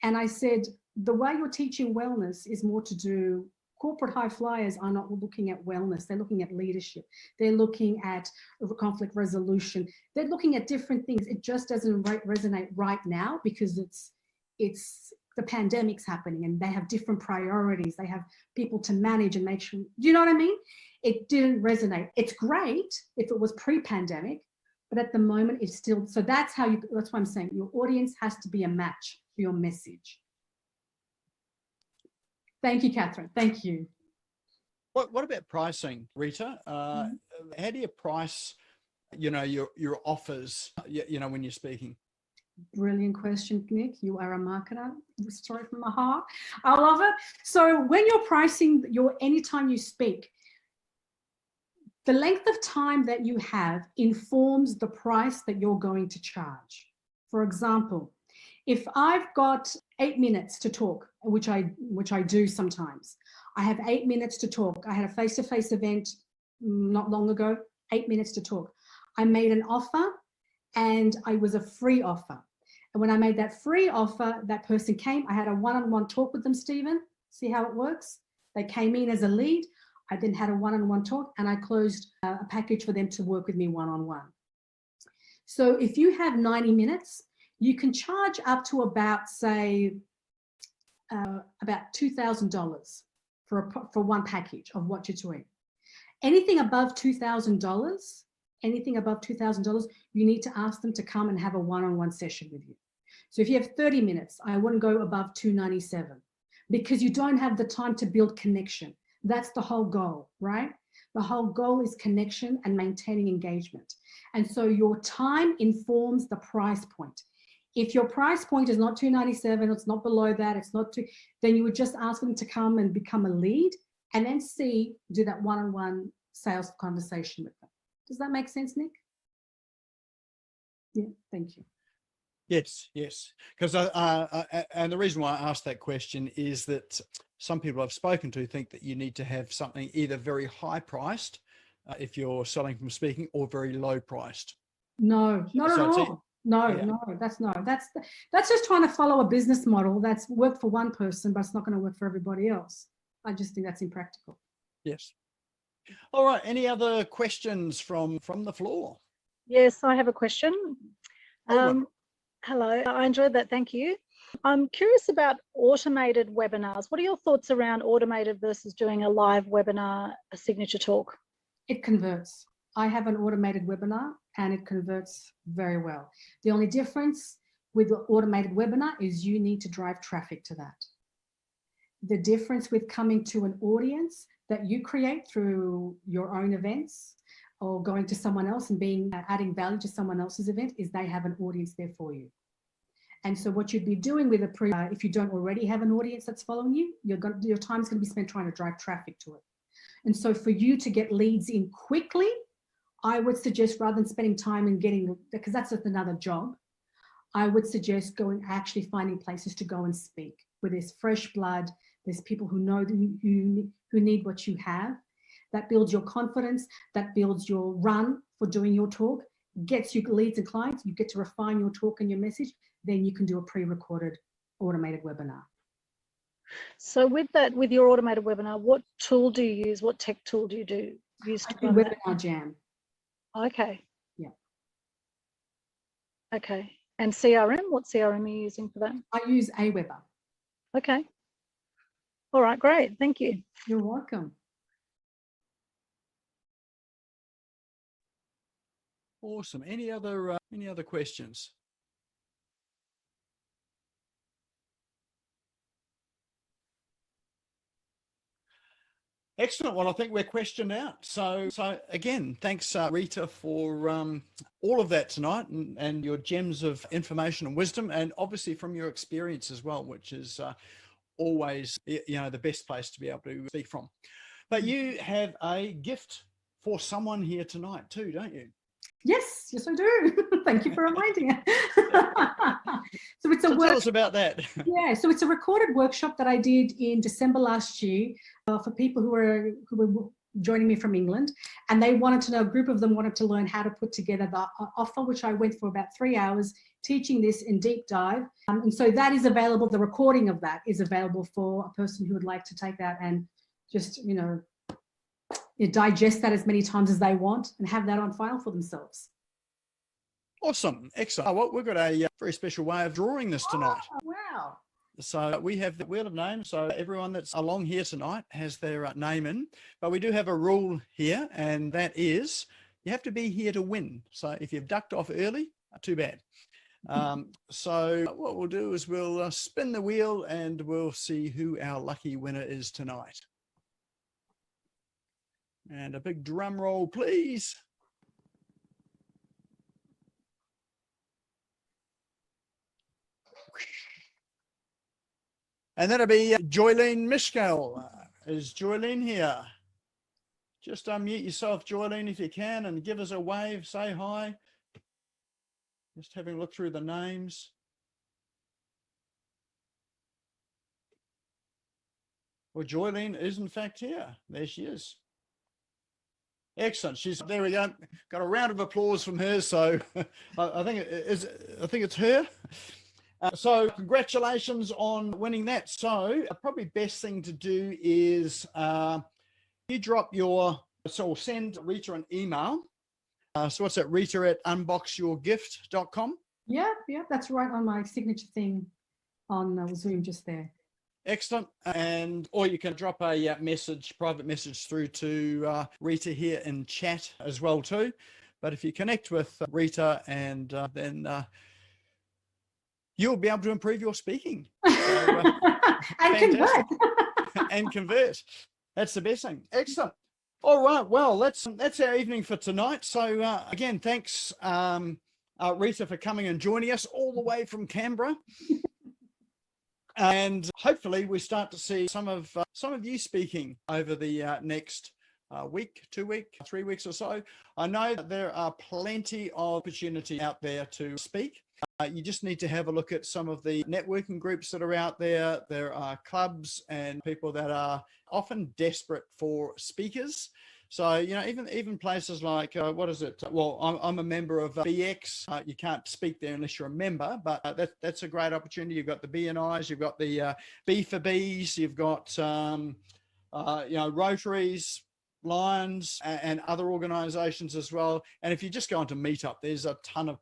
And I said, the way you're teaching wellness is more to do, corporate high flyers are not looking at wellness. They're looking at leadership. They're looking at conflict resolution. They're looking at different things. It just doesn't resonate right now because it's the pandemic's happening and they have different priorities. They have people to manage and make sure, do you know what I mean? It didn't resonate. It's great if it was pre-pandemic, but at the moment it's still, so that's what I'm saying. Your audience has to be a match for your message. Thank you, Catherine. Thank you. What about pricing, Rita? How do you price, you know, your offers, you know, when you're speaking? Brilliant question, Nick. You are a marketer. Straight from my heart. I love it. So when you're pricing anytime you speak, the length of time that you have informs the price that you're going to charge. For example, if I've got 8 minutes to talk, which I do sometimes, I have 8 minutes to talk. I had a face-to-face event not long ago, 8 minutes to talk. I made an offer and I was a free offer. And when I made that free offer, that person came, I had a one-on-one talk with them, Stephen. See how it works? They came in as a lead. I then had a one-on-one talk and I closed a package for them to work with me one-on-one. So if you have 90 minutes, you can charge up to about, say, about $2,000 for one package of what you're doing. Anything above $2,000, you need to ask them to come and have a one-on-one session with you. So if you have 30 minutes, I wouldn't go above $297 because you don't have the time to build connection. That's the whole goal, right? The whole goal is connection and maintaining engagement. And so your time informs the price point. If your price point is not $297, it's not below that, it's not then you would just ask them to come and become a lead and then do that one-on-one sales conversation with them. Does that make sense, Nick? Yeah, thank you. Yes. Because and the reason why I asked that question is that some people I've spoken to think that you need to have something either very high priced if you're selling from speaking or very low priced. No, not at all. No, that's just trying to follow a business model that's worked for one person, but it's not going to work for everybody else. I just think that's impractical. Yes. All right. Any other questions from the floor? Yes, I have a question. Hello. I enjoyed that. Thank you. I'm curious about automated webinars. What are your thoughts around automated versus doing a live webinar, a signature talk? It converts. I have an automated webinar and it converts very well. The only difference with the automated webinar is you need to drive traffic to that. The difference with coming to an audience that you create through your own events or going to someone else and adding value to someone else's event is they have an audience there for you. And so what you'd be doing with if you don't already have an audience that's following you, your time is going to be spent trying to drive traffic to it. And so for you to get leads in quickly, I would suggest rather than spending time and getting, because that's just another job, I would suggest actually finding places to go and speak where there's fresh blood, there's people who know who need what you have. That builds your confidence, that builds your run for doing your talk, gets you leads and clients, you get to refine your talk and your message, then you can do a pre-recorded automated webinar. So with your automated webinar, what tool do you use? What tech tool do you use to do Webinar Jam. Okay. Yeah. Okay. And CRM, what CRM are you using for that? I use Aweber. Okay. All right, great. Thank you. You're welcome. Awesome. Any other questions? Excellent. Well, I think we're questioned out. So again, thanks, Rita, for all of that tonight and your gems of information and wisdom, and obviously from your experience as well, which is always, the best place to be able to speak from. But you have a gift for someone here tonight too, don't you? Yes, I do. Thank you for reminding me. So tell us about that. Yeah, so it's a recorded workshop that I did in December last year for people who were joining me from England, and they wanted to know, a group of them wanted to learn how to put together the offer, which I went for about 3 hours teaching this in deep dive. And so that is available, the recording of that is available for a person who would like to take that and just, digest that as many times as they want and have that on file for themselves. Awesome. Excellent. Well, we've got a very special way of drawing this tonight. Oh, wow. So we have the wheel of names. So everyone that's along here tonight has their name in, but we do have a rule here, and that is you have to be here to win. So if you've ducked off early, too bad. So what we'll do is we'll spin the wheel and we'll see who our lucky winner is tonight. And a big drum roll, please. And that'll be Joylene Mishkel. Is Joylene here? Just unmute yourself, Joylene, if you can, and give us a wave, say hi. Just having a look through the names. Well, Joylene is in fact here. There she is. Excellent. There we go. Got a round of applause from her. So I think it's her. So congratulations on winning that. So probably best thing to do is you drop send Rita an email. So what's that? Rita@unboxyourgift.com. Yeah, that's right on my signature thing on Zoom just there. Excellent. Or you can drop a private message through to Rita here in chat as well too. But if you connect with Rita, and then you'll be able to improve your speaking. So, and convert. And convert. That's the best thing. Excellent. All right. Well, that's our evening for tonight. So again, thanks, Rita, for coming and joining us all the way from Canberra. And hopefully we start to see some of you speaking over the next week, 2 week, 3 weeks or so. I know that there are plenty of opportunity out there to speak. You just need to have a look at some of the networking groups that are out there. There are clubs and people that are often desperate for speakers. So, even places like, what is it? Well, I'm a member of BX. You can't speak there unless you're a member, but that's a great opportunity. You've got the BNIs, you've got the B for Bs, you've got, Rotaries, Lions and other organizations as well. And if you just go onto Meetup, there's a ton of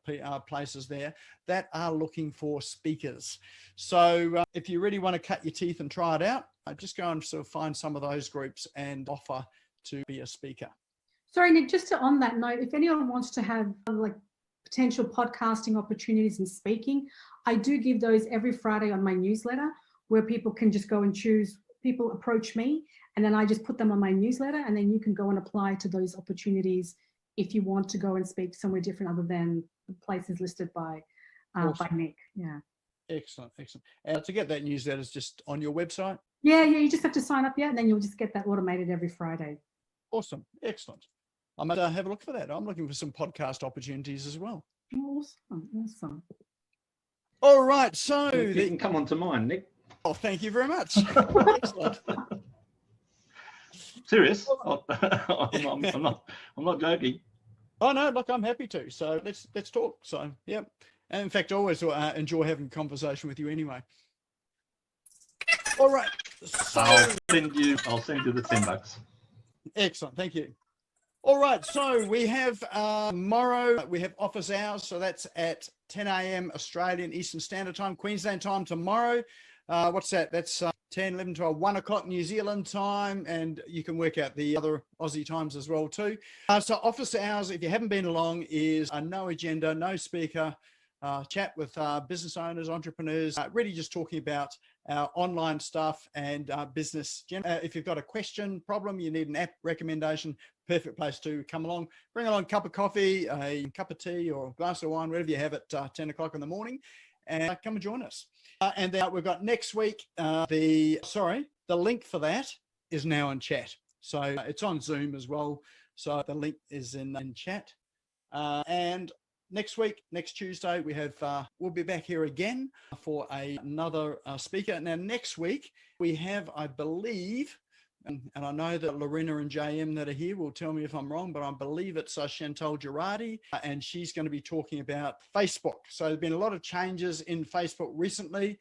places there that are looking for speakers. So if you really want to cut your teeth and try it out, just go and sort of find some of those groups and offer to be a speaker. Sorry, Nick, just on that note, if anyone wants to have like potential podcasting opportunities and speaking, I do give those every Friday on my newsletter, where people can just go and choose. People approach me and then I just put them on my newsletter, and then you can go and apply to those opportunities if you want to go and speak somewhere different other than the places listed by Nick. Yeah. Excellent. And to get that newsletter is just on your website? Yeah, you just have to sign up, and then you'll just get that automated every Friday. Awesome. Excellent. I might have a look for that. I'm looking for some podcast opportunities as well. Awesome. All right. So you can come on to mine, Nick. Oh, thank you very much. Excellent. Serious? I'm not joking. Oh no, look, I'm happy to. So let's talk. So yep. And in fact, I always enjoy having a conversation with you anyway. All right. So, I'll send you the $10. Excellent. Thank you. All right. So we have tomorrow, we have office hours. So that's at 10 a.m. Australian Eastern Standard Time, Queensland time tomorrow. What's that? That's 10, 11, 12, 1 o'clock New Zealand time. And you can work out the other Aussie times as well too. So office hours, if you haven't been along, is no agenda, no speaker, chat with business owners, entrepreneurs, really just talking about our online stuff and business. If you've got a question, problem, you need an app recommendation, perfect place to come along. Bring along a cup of coffee, a cup of tea or a glass of wine, whatever you have at 10 o'clock in the morning, and come and join us. And then we've got next week, the link for that is now in chat. So it's on Zoom as well. So the link is in chat. And next week, next Tuesday, we have we'll be back here again for another speaker. Now, next week, we have, I believe, and I know that Lorena and JM that are here will tell me if I'm wrong, but I believe it's Chantal Girardi, and she's going to be talking about Facebook. So there's been a lot of changes in Facebook recently.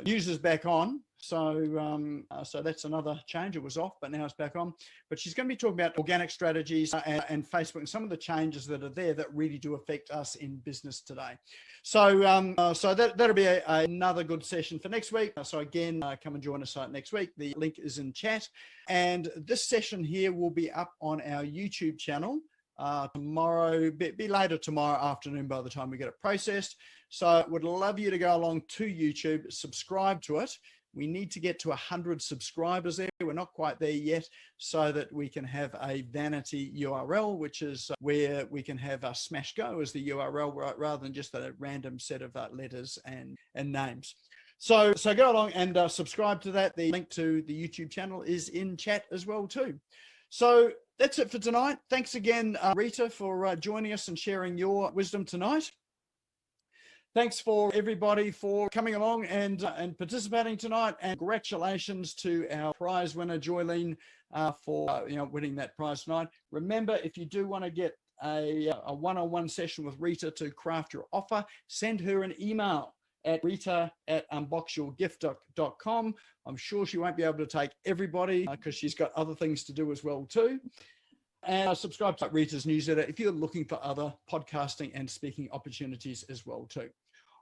Users back on. So that's another change. It was off, but now it's back on. But she's going to be talking about organic strategies and Facebook and some of the changes that are there that really do affect us in business today. So that'll be another good session for next week. So again, come and join us next week. The link is in chat. And this session here will be up on our YouTube channel tomorrow, be later tomorrow afternoon by the time we get it processed. So would love you to go along to YouTube, subscribe to it. We need to get to 100 subscribers there. We're not quite there yet, so that we can have a vanity URL, which is where we can have a smash go as the URL rather than just a random set of letters and names. So go along and subscribe to that. The link to the YouTube channel is in chat as well too. So that's it for tonight. Thanks again, Rita, for joining us and sharing your wisdom tonight. Thanks for everybody for coming along and participating tonight, and congratulations to our prize winner, Joylene, for winning that prize tonight. Remember, if you do want to get a one-on-one session with Rita to craft your offer, send her an email at rita@unboxyourgift.com. I'm sure she won't be able to take everybody because she's got other things to do as well too. And subscribe to Rita's newsletter if you're looking for other podcasting and speaking opportunities as well too.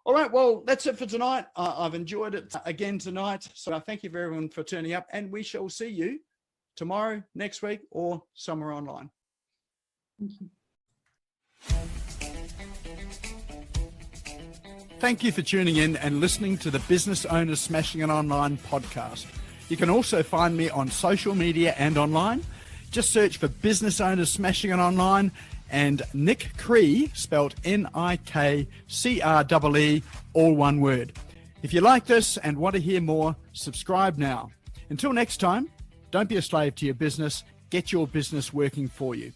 All right, well, that's it for tonight. I've enjoyed it again tonight. So thank you for everyone for turning up, and we shall see you tomorrow, next week, or somewhere online. Thank you. Thank you for tuning in and listening to the Business Owners Smashing It Online podcast. You can also find me on social media and online. Just search for Business Owners Smashing It Online and Nick Cree, spelled Nickcree, all one word. If you like this and want to hear more, subscribe now. Until next time, don't be a slave to your business. Get your business working for you.